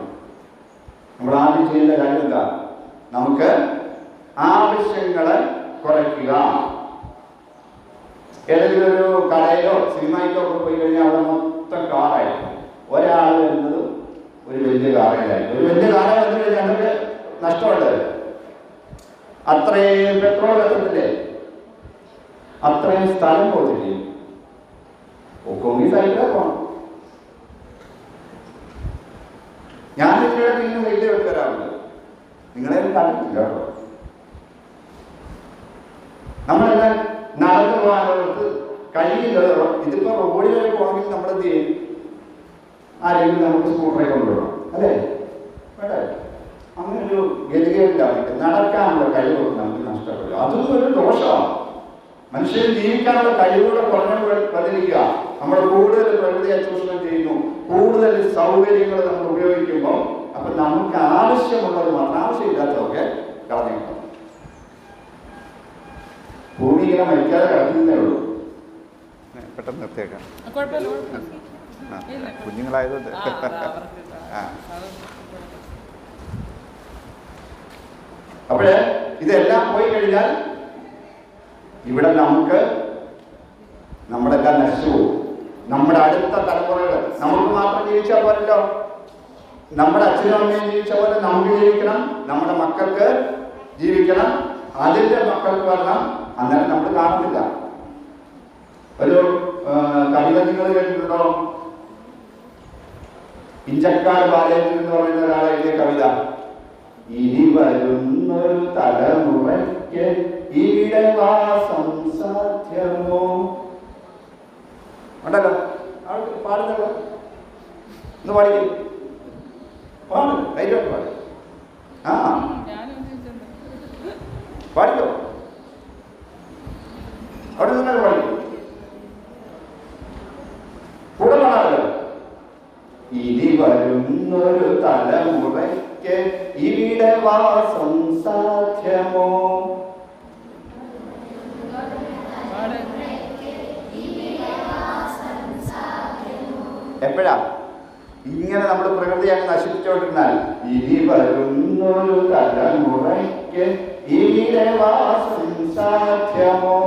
നമ്മൾ ആദ്യം ചെയ്യേണ്ട കാര്യം എന്താ? നമുക്ക് ആവശ്യങ്ങളെ കുറയ്ക്കുക. ഏതെങ്കിലും ഒരു കടയിലോ സിനിമയിലോ ഒക്കെ പോയി കഴിഞ്ഞാൽ അവിടെ മൊത്തം കാറായിരിക്കും. ഒരാൾ വരുന്നത് ഒരു വലിയ കാറിലായിരിക്കും. ഒരു വലിയ കാറ് വന്നു കഴിഞ്ഞാൽ നമുക്ക് നഷ്ടമുണ്ട്. അത്രയും പെട്രോൾ എത്തത്തില്ലേ? അത്രയും സ്ഥലം പോകത്തില്ലേ? ഒക്കെങ്കിൽ സൈക്കിളെ പോകണം. ഞാൻ നിങ്ങളുടെ ഇന്ന് സൈക്കിൾ എടുത്തരാറുണ്ട്. നിങ്ങളെ കണ്ടിട്ടില്ല കേട്ടോ. നമ്മളെല്ലാം നടന്നു പോകാനുള്ളത് കഴിയില്ല. ഇതിപ്പോ റോഡിൽ വരെ പോകണമെങ്കിൽ നമ്മൾ എന്ത് ചെയ്യും? ആരെങ്കിലും നമുക്ക് സ്കൂട്ടറെ കൊണ്ടുപോകണം, അല്ലേ? വേണ്ടേ? അങ്ങനെ ഒരു ഗതികേടില്ല. നടക്കാനുള്ള കഴിവ് നമുക്ക് നഷ്ടപ്പെടുക. അതൊന്നും ഒരു ദോഷമാണ്. മനുഷ്യന് ജീവിക്കാനുള്ള കഴിവുകൂടെ കുറഞ്ഞു വന്നിരിക്കുക. നമ്മൾ കൂടുതൽ പ്രകൃതിയെ ചൂഷണം ചെയ്യുന്നു, കൂടുതൽ സൗകര്യങ്ങൾ നമ്മൾ ഉപയോഗിക്കുമ്പോൾ അപ്പൊ നമുക്ക് ആവശ്യമുള്ളത് മാത്രം, ആവശ്യമില്ലാത്തതൊക്കെ കളഞ്ഞേക്കാം. ഭൂമി ഇങ്ങനെ മരിക്കാതെ കിടക്കുന്നേ ഉള്ളൂ. പെട്ടെന്ന് നിർത്തിയേക്കാം, കുഞ്ഞുങ്ങളായതുകൊണ്ട്. അപ്പോഴേ ഇതെല്ലാം പോയി കഴിഞ്ഞാൽ ഇവിടെ നമ്മളെല്ലാം നശിച്ചു പോകും. നമ്മുടെ അടുത്ത തലമുറകൾ, നമുക്ക് മാത്രം ജീവിച്ചാൽ പോരല്ലോ. നമ്മുടെ അച്ഛനും അമ്മയും ജീവിച്ച പോലെ നമുക്ക് ജീവിക്കണം, നമ്മുടെ മക്കൾക്ക് ജീവിക്കണം, അതിൻ്റെ മക്കൾക്ക് വരണം. അന്നേരം നമ്മൾ കാണുന്നില്ല. ഒരു കവിത നിങ്ങൾ കേട്ടിട്ടുണ്ടോ? ഇഞ്ചക്കാട് ബാലേന്ദ്രൻ എന്ന് പറയുന്ന ഒരാളെ എഴുതിയ കവിത. ഇനി വരുന്നൊരു തലമുറയ്ക്ക് ഇവിടെ വാസം സാധ്യമോ? ഉണ്ടല്ലോ, ആൾക്ക് പാടുന്നല്ലോ. ഒന്ന് പാടിക്കും, പാട്, ധൈര്യമായിട്ട് പാടി. ആ പാടിക്കോ, അവിടെ നിന്നൊക്കെ പാടിക്കും. കൂടെ പാടാമല്ലോ. ഇനി വരുന്നൊരു തലമുറയ്ക്ക് ഇവിടെ വാസം സാധ്യമോ? എപ്പോഴാ ഇങ്ങനെ നമ്മൾ പ്രകൃതിയെ നശിപ്പിച്ചുകൊണ്ടിരുന്നാൽ? ഇനി വരുന്നൊരു തലമുറയ്ക്ക് ഇവിടെ വാസം സാധ്യമോ?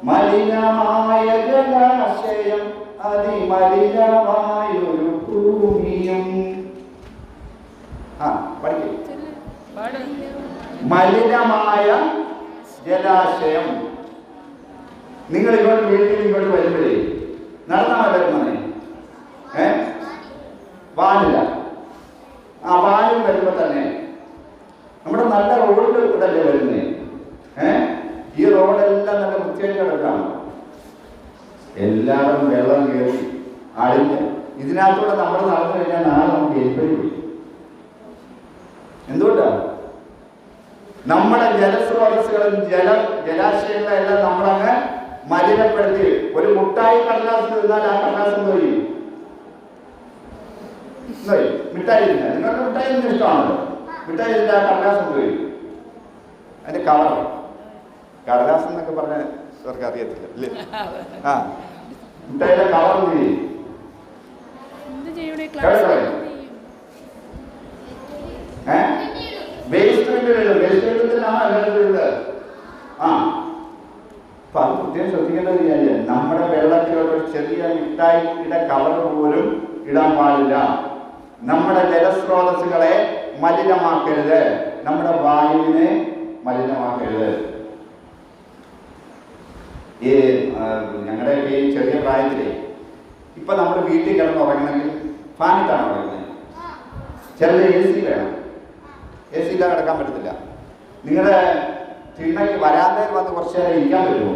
മലിനമായ ജലാശയം, അതിമലിനമായൊരു ഭൂമിയും. മലിനമായ ജലാശയം. നിങ്ങൾ ഇങ്ങോട്ട് വീട്ടിൽ ഇങ്ങോട്ട് വരുമ്പോഴേ നടന്നാ വരുന്നേ വാനില്ല. ആ വാനിൽ വരുമ്പോ തന്നെ നമ്മുടെ നല്ല റോഡിൽ ഇതല്ലേ വരുന്നേ. ഈ റോഡെല്ലാം നല്ല വൃത്തിയായിട്ട് കിടക്കാണ്. എല്ലാവരും വെള്ളം കയറി അഴിഞ്ഞ് ഇതിനകത്തൂടെ നമ്മൾ നടന്നു കഴിഞ്ഞാൽ നാളെ നമുക്ക് എപ്പോഴും പോയി. എന്തുകൊണ്ടാണ്? നമ്മുടെ ജലസ്രോതസ്സുകളും ജലാശയങ്ങളെല്ലാം നമ്മളങ്ങ് മലിനപ്പെടുത്തി. ഒരു മുട്ടായി കടലാസ് തിന്നാൽ ആ കടലാസ് എന്തോ ചെയ്യും? മിഠായി തിന്ന, നിങ്ങൾക്ക് മിഠായി തിന്ന ഇഷ്ടമാണല്ലോ. മിഠായി തിന്ന ആ കടലാസ് എന്തോ ചെയ്യും? അതിന്റെ കവർ, കടലാസ് എന്നൊക്കെ പറഞ്ഞ അവർക്ക് അറിയത്തില്ല അല്ലേ? ആ മിഠായിയുടെ കവർ എന്ത് ചെയ്യും? വേസ്റ്റ് വേസ്റ്റ് പ്രത്യേകം ശ്രദ്ധിക്കേണ്ട ഒരു കാര്യം, നമ്മുടെ വെള്ളത്തിലുള്ള ഒരു ചെറിയ മിഠായിയുടെ കവർ പോലും ഇടാൻ പാടില്ല. നമ്മുടെ ജലസ്രോതസ്സുകളെ മലിനമാക്കരുത്, നമ്മുടെ വായുവിനെ മലിനമാക്കരുത്. ഈ ഞങ്ങളുടെയൊക്കെ ഈ ചെറിയ പ്രായത്തിലേ ഇപ്പൊ നമ്മൾ വീട്ടിൽ കിടന്ന് ഉറങ്ങണമെങ്കിൽ ഫാനിട്ടാണ് ഉറങ്ങുന്നത്. ചിലത് AC വേണം, AC ഇല്ലാതെ കിടക്കാൻ പറ്റത്തില്ല. നിങ്ങളുടെ തിണ്ണയ്ക്ക് വരാന്തയിൽ വന്ന് കുറച്ച് നേരം ഇരിക്കാൻ പറ്റുമോ?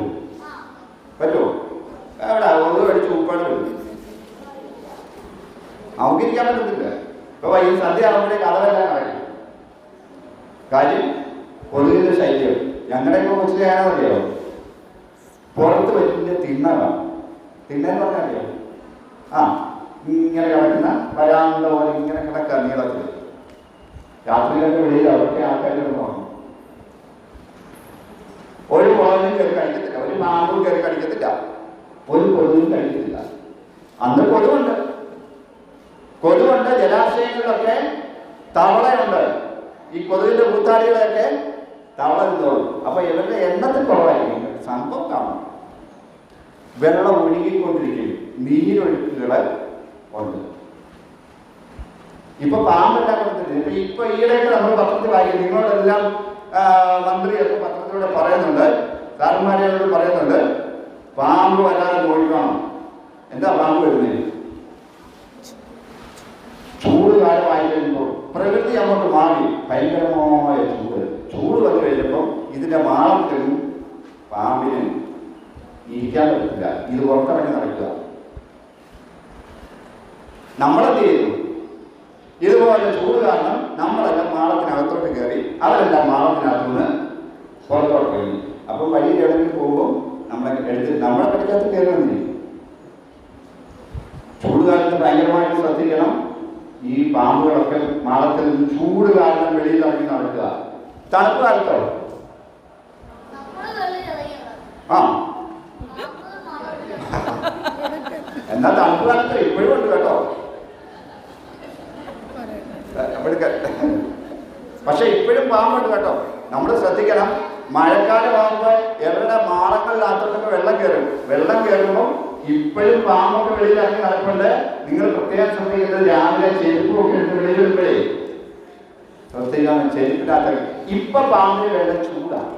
പറ്റുമോ? എവിടെ ഒന്നും അടിച്ച് ഉപ്പാട് വരും, നമുക്കിരിക്കാൻ പറ്റത്തില്ല. ഇപ്പൊ ഈ സന്ധ്യ ആകുമ്പോഴേക്ക് അതെല്ലാം കളയും. കാര്യം കൊതുകിന്റെ ശല്യം. ഞങ്ങളുടെയൊക്കെ കൊച്ചിലെ ആണെന്നറിയോ, പുറത്ത് വലിയ തിണ്ണ തിണ്ണെന്ന് പറഞ്ഞാൽ അറിയോ? ഇങ്ങനെ കിടക്കുന്ന വരാന്ത പോലെ ഇങ്ങനെ കിടക്കുക നീളത്തിൽ. രാത്രിയിലൊക്കെ വെളിയിൽ അവിടുത്തെ ആൾക്കാരൊക്കെ പോകണം. ഒരു കുളവും കയറി കഴിക്കത്തില്ല, ഒരു പാമ്പും കയറി കഴിക്കത്തില്ല, ഒരു കൊതുവും കഴിക്കത്തില്ല. അന്ന് കൊതുവുണ്ട്. ജലാശയങ്ങളിലൊക്കെ തവളയുണ്ട്. ഈ കൊതുകിന്റെ കൂത്താടികളെയൊക്കെ തവള നിന്നോളും. അപ്പൊ ഇവരുടെ എണ്ണത്തിൽ കുറവായിരിക്കും. സംഭവം കാണും, വെള്ളം ഒഴുകിക്കൊണ്ടിരിക്കും, നീരൊഴുക്കുകള് ഉണ്ട്. ഇപ്പൊ പാമ്പെല്ലാം കൊടുത്തിട്ടുണ്ട്. ഇപ്പൊ ഈയിടെയൊക്കെ നമ്മൾ പത്രത്തിൽ വായിക്കും. നിങ്ങളോടെല്ലാം മന്ത്രിയൊക്കെ പത്രത്തിലൂടെ പറയുന്നുണ്ട്, സാറന്മാരോട് പറയുന്നുണ്ട്, പാമ്പ് വരാതെ നോക്കണം. എന്താ പാമ്പ് വരുന്നത്? ചൂട് കാലമായി കഴിയുമ്പോൾ പ്രകൃതി അങ്ങോട്ട് മാറി ഭയങ്കരമായ ചൂട് വന്നു കഴിഞ്ഞപ്പോൾ ഇതിന്റെ മാളത്തിലും പാമ്പിന് ഇരിക്കാൻ പറ്റില്ല. ഇത് പുറത്തിറങ്ങി നടക്കുക. നമ്മളെന്ത് ചെയ്തു? ഇതുപോലെ ചൂട് കാരണം നമ്മളെല്ലാം മാളത്തിനകത്തോട്ട് കയറി, അവരെല്ലാം മാളത്തിനകത്തുനിന്ന് പുറത്തോട്ട് കഴിഞ്ഞു. അപ്പം വഴിയിൽ എവിടെയെങ്കിലും പോകുമ്പോൾ നമ്മളെ പഠിക്കാത്ത കയറുന്നില്ല. ചൂട് കാലത്ത് ഭയങ്കരമായിട്ട് ശ്രദ്ധിക്കണം. ഈ പാമ്പുകളൊക്കെ മാളത്തിൽ ചൂട് കാരണം വെളിയിൽ ഇറങ്ങി നടക്കുക. തണുപ്പ് കാലത്തോ എന്നാ തണുപ്പ് കാലത്ത് ഇപ്പോഴും ഉണ്ട് കേട്ടോ. പക്ഷെ ഇപ്പോഴും പാമ്പുണ്ട് കേട്ടോ. നമ്മൾ ശ്രദ്ധിക്കണം. മഴക്കാലമാകുമ്പോൾ എവിടെ മാളങ്ങളിനകത്തോട്ടൊക്കെ വെള്ളം കയറുമ്പോൾ ഇപ്പോഴും പാമ്പൊക്കെ വെളിയിൽ ഇറങ്ങി നടക്കുന്നുണ്ട്. നിങ്ങൾ പ്രത്യേകം ശ്രദ്ധിക്കുന്നത് രാവിലെ ചെരുപ്പൊക്കെ എടുത്ത് വെളിയിൽ വരുമ്പോഴേ ശ്രദ്ധിക്കണം. ചെരുപ്പിനകത്ത് ഇപ്പൊ പാമ്പിന് വേണ്ട ചൂടാണ്.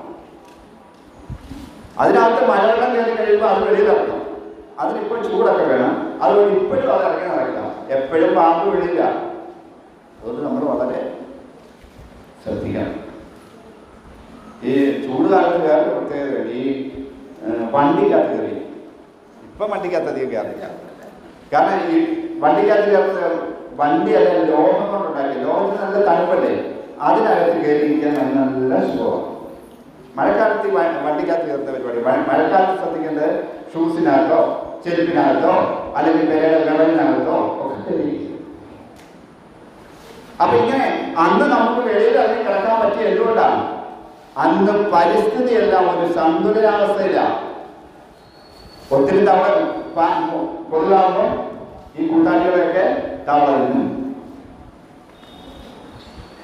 അതിനകത്ത് മഴവെള്ളം കയറി കഴിയുമ്പോൾ അത് വെളിയിൽ ഇറങ്ങണം. അതിനിപ്പോൾ ചൂടൊക്കെ വേണം. അതുകൊണ്ട് ഇപ്പോഴും അത് ഇറങ്ങി നടക്കണം. എപ്പോഴും പാമ്പ് വെളിയില്ല. അതുകൊണ്ട് നമ്മൾ വളരെ ശ്രദ്ധിക്കണം. ഈ ചൂട് കാലത്ത് വേറെ പ്രത്യേകത, ഈ വണ്ടിക്കകത്ത് കയറി. ഇപ്പം വണ്ടിക്കകത്ത് അധികം കയറില്ല. കാരണം ഈ വണ്ടിക്കകത്ത് കയറുന്ന വണ്ടി അല്ല ലോഹം കൊണ്ടുണ്ടാക്കി. ലോഹത്തിന് നല്ല തണുപ്പല്ലേ, അതിനകത്ത് കയറിയിരിക്കാൻ നല്ല സുഖമാണ്. മഴക്കാലത്ത് വണ്ടിക്കകത്ത് കയറുന്ന പരിപാടി. മഴക്കാലത്ത് ശ്രദ്ധിക്കേണ്ടത് ഷൂസിനകത്തോ ചെരുപ്പിനകത്തോ അല്ലെങ്കിൽ പേരുടെ വിളവിനകത്തോ ഒക്കെ കയറിയിരിക്കും. അപ്പൊ ഇങ്ങനെ അന്ന് നമുക്ക് വെളിയിൽ ഇറങ്ങി കിടക്കാൻ പറ്റിയ എന്തുകൊണ്ടാണ്? അന്ന് പരിസ്ഥിതിയെല്ലാം ഒരു സന്തുലിതാവസ്ഥയിലാണ്. ഒത്തിരി തവള പൊതുവാകുമ്പോൾ ഈ കൂട്ടാളികളെയൊക്കെ തവള നിന്നു.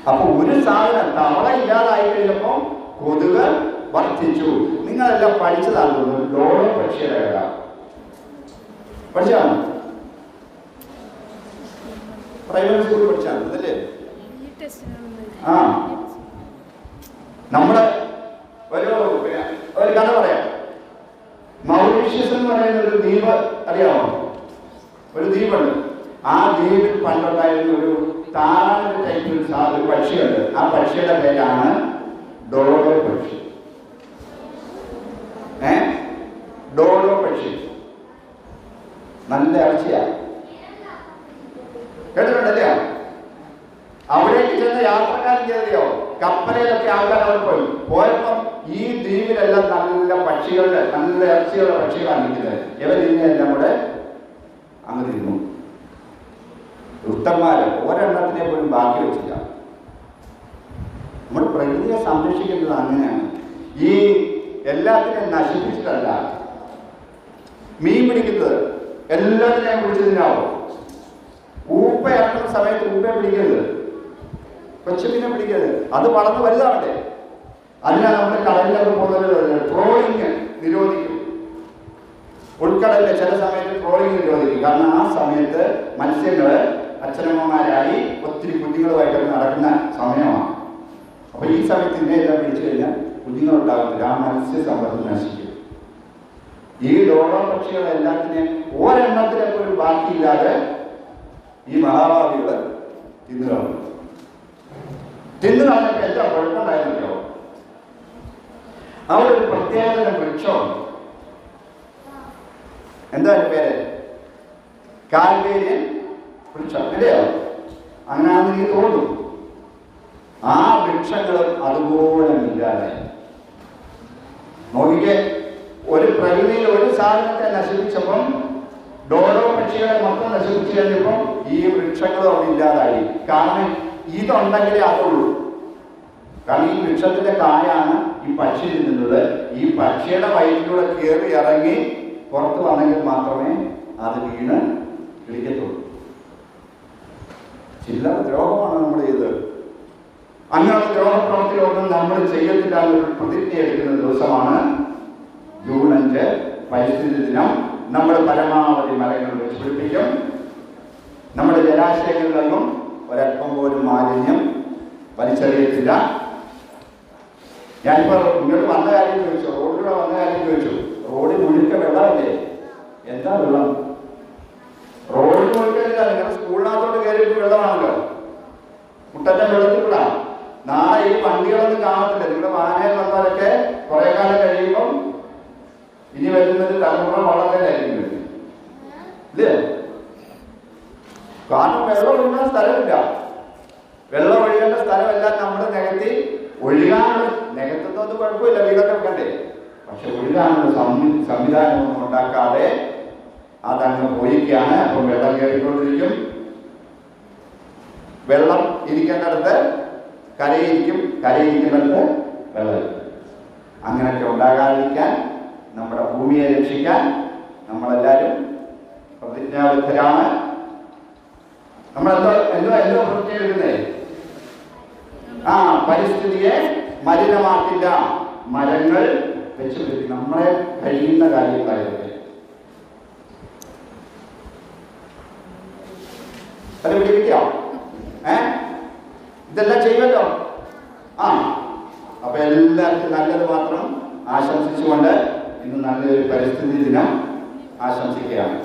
അപ്പൊ ഒരു സാധനം തവള ഇല്ലാതായി കഴിഞ്ഞപ്പോൾ കൊതുക് വർദ്ധിച്ചു. നിങ്ങളെല്ലാം പഠിച്ചതാണ് തോന്നുന്നു. ഡോളോ പക്ഷിയുടെ കഥ പഠിച്ചാണ്, പ്രൈമറി സ്കൂളിൽ പഠിച്ചാണ് അതല്ലേ? നമ്മുടെ ഒരു കഥ പറയാം. മൗറീഷ്യസ് എന്ന് പറയുന്ന ഒരു ദ്വീപ് അറിയാമോ? ഒരു ദ്വീപുണ്ട്. ആ ദ്വീപിൽ പണ്ടുണ്ടായിരുന്ന ഒരു താറാവിന്റെ ടൈപ്പിൽ ഒരു പക്ഷിയുണ്ട്. ആ പക്ഷിയുടെ പേരാണ് ഡോഡോ പക്ഷി. ഡോഡോ പക്ഷി നല്ല ഇറച്ചിയാണ്. കേട്ടിട്ടുണ്ടല്ലേ? അവിടേക്ക് ചെന്ന യാത്രക്കാരൻ ചെയ്തോ, കപ്പലയിലൊക്കെ ആൾക്കാർ അവിടെ പോയപ്പം ഈ ദ്വീപിലെല്ലാം നല്ല പക്ഷികളുടെ നല്ല ഇറച്ചിയുള്ള പക്ഷികളാണ് നിൽക്കുന്നത്. ഇവരിന്നെല്ലാം കൂടെ അങ്ങ് തിന്നു. ദുഷ്ടന്മാര് ഒരെണ്ണത്തിനെ പോലും ബാക്കി വെച്ചില്ല. നമ്മൾ പ്രകൃതിയെ സംരക്ഷിക്കുന്നത് അങ്ങനെയാണ്. ഈ എല്ലാത്തിനെയും നശിപ്പിച്ചിട്ടല്ല. മീൻ പിടിക്കുന്നത് എല്ലാത്തിനെയും പിടിച്ചതിനാവും. ഊപ്പ ഇറക്കുന്ന സമയത്ത് ഊപ്പയെ പിടിക്കരുത്, കൊച്ചുമീനെ പിടിക്കരുത്. അത് വളർന്ന് വലുതാവട്ടെ. അതിനാണ് നമ്മൾ കടലിലൊക്കെ പോകുന്നത്. ട്രോളിങ് നിരോധിക്കും. സമയത്ത് മത്സ്യങ്ങൾ അച്ഛനമ്മമാരായി ഒത്തിരി കുഞ്ഞുങ്ങളുമായിട്ട് നടക്കുന്ന സമയമാണ്. അപ്പോൾ ഈ സമയത്ത് ഇതിനെല്ലാം പിടിച്ചു കഴിഞ്ഞാൽ കുഞ്ഞുങ്ങളുണ്ടാകത്തില്ല, ആ മത്സ്യസമ്പത്ത് നശിക്കും. ഈ ഡോളോ പക്ഷികളെല്ലാത്തിനെയും ഒരെണ്ണത്തിനെ പോലും ബാക്കിയില്ലാതെ ഈ മഹാഭാവികൾ തിന്നു കളഞ്ഞു. തിന്നു കളഞ്ഞപ്പോൾ എന്താ കുഴപ്പമുണ്ടായിരുന്നല്ലോ? അവിടെ ഒരു പ്രത്യേകത വൃക്ഷമുണ്ട്. എന്താ പേര്? കാൽവേരിയൻ വൃക്ഷം, അല്ലയോ? അങ്ങനെയാണെന്ന് എനിക്ക് തോന്നുന്നു. ആ വൃക്ഷങ്ങളും അതുപോലെ ഇല്ലാതെ നോക്കിക്കെ, ഒരു പ്രകൃതിയിൽ ഒരു സാധനത്തെ നശിപ്പിച്ചപ്പം ഡോളോ പക്ഷികളെ മൊത്തം നശിപ്പിച്ചു കഴിഞ്ഞപ്പം ഈ വൃക്ഷങ്ങളും അവിടെ ഇല്ലാതായി. കാരണം ഇതുണ്ടെങ്കിലേ അതുള്ളൂ. കാരണം ഈ വൃക്ഷത്തിന്റെ കായാണ് ഈ പക്ഷി തിന്നുന്നത്. ഈ പക്ഷിയുടെ വയറ്റിലൂടെ കയറി ഇറങ്ങി പുറത്ത് വന്നെങ്കിൽ മാത്രമേ അത് വീണ് കിളിക്കത്തുള്ളൂ. ചില്ലറ ദ്രോഹമാണ് നമ്മൾ ചെയ്തത്. അങ്ങനെയുള്ള ദ്രോഹപ്രവർത്തികളൊന്നും നമ്മൾ ചെയ്യത്തില്ല എന്നൊരു പ്രതിജ്ഞ എടുക്കുന്ന ദിവസമാണ് ജൂൺ 5 പരിസ്ഥിതി ദിനം. നമ്മൾ പരമാവധി മരങ്ങൾ വെച്ച് പിടിപ്പിക്കും. നമ്മുടെ ജലാശയങ്ങളിലൊന്നും ഒരല്പം പോലും മാലിന്യം വലിച്ചെറിയത്തില്ല. ഞാനിപ്പോൾ ഇങ്ങോട്ട് വന്ന കാര്യം ചോദിച്ചു, റോഡിലൂടെ വന്ന കാര്യം ചോദിച്ചു. റോഡിൽ മുഴുക്ക വെള്ളമല്ലേ? എന്താ വെള്ളം? റോഡിൽ മുഴുക്കല്ല, നിങ്ങളുടെ സ്കൂളിനകത്തോട്ട് കയറിയിട്ട് വെള്ളമാണല്ലോ. മുട്ടറ്റം വെള്ളത്തിലൂടെ നാളെ ഈ വണ്ടികളൊന്നും കാണത്തില്ല. നിങ്ങളുടെ വാഹനയിൽ വന്നവരൊക്കെ കുറെ കാലം കഴിയുമ്പം ഇനി വരുന്നത് തലമുറ വള്ളത്തിലായിരിക്കും വരുന്നത്, ഇല്ലേ? കാരണം വെള്ളം ഒഴുകാൻ സ്ഥലമില്ല. വെള്ളം ഒഴുകേണ്ട സ്ഥലമെല്ലാം നമ്മൾ നികത്തി ഒഴുകാനുള്ള, നികത്തുന്നത് കുഴപ്പമില്ല, വീടൊക്കെ വെക്കണ്ടേ. പക്ഷെ ഒഴുകാനുള്ള സംവിധാനമൊന്നും ഉണ്ടാക്കാതെ അതങ്ങ് പോയിക്കാണ്. അപ്പം വെള്ളം കയറിക്കൊണ്ടിരിക്കും. വെള്ളം ഇരിക്കേണ്ടടുത്ത് കരയിരിക്കും, കരയിരിക്കുന്നിടത്ത് വെള്ളം. അങ്ങനെയൊക്കെ ഉണ്ടാകാതിരിക്കാൻ, നമ്മുടെ ഭൂമിയെ രക്ഷിക്കാൻ നമ്മളെല്ലാവരും പ്രതിജ്ഞാബദ്ധരാണ്. നമ്മളെന്തോ എന്തോ എന്തോ പ്രതിജ്ഞ എടുക്കുന്നേ? പരിസ്ഥിതിയെ മലിനമാക്കില്ല, മരങ്ങൾ വെച്ച് പിടിക്കും. നമ്മളെ കഴിയുന്ന കാര്യങ്ങളായിരുന്നു അത് പിടിപ്പിക്കാം. ഇതെല്ലാം ചെയ്യുമല്ലോ. അപ്പൊ എല്ലാവർക്കും നല്ലത് മാത്രം ആശംസിച്ചുകൊണ്ട് ഇന്ന് നല്ലൊരു പരിസ്ഥിതി ദിനം ആശംസിക്കുകയാണ്.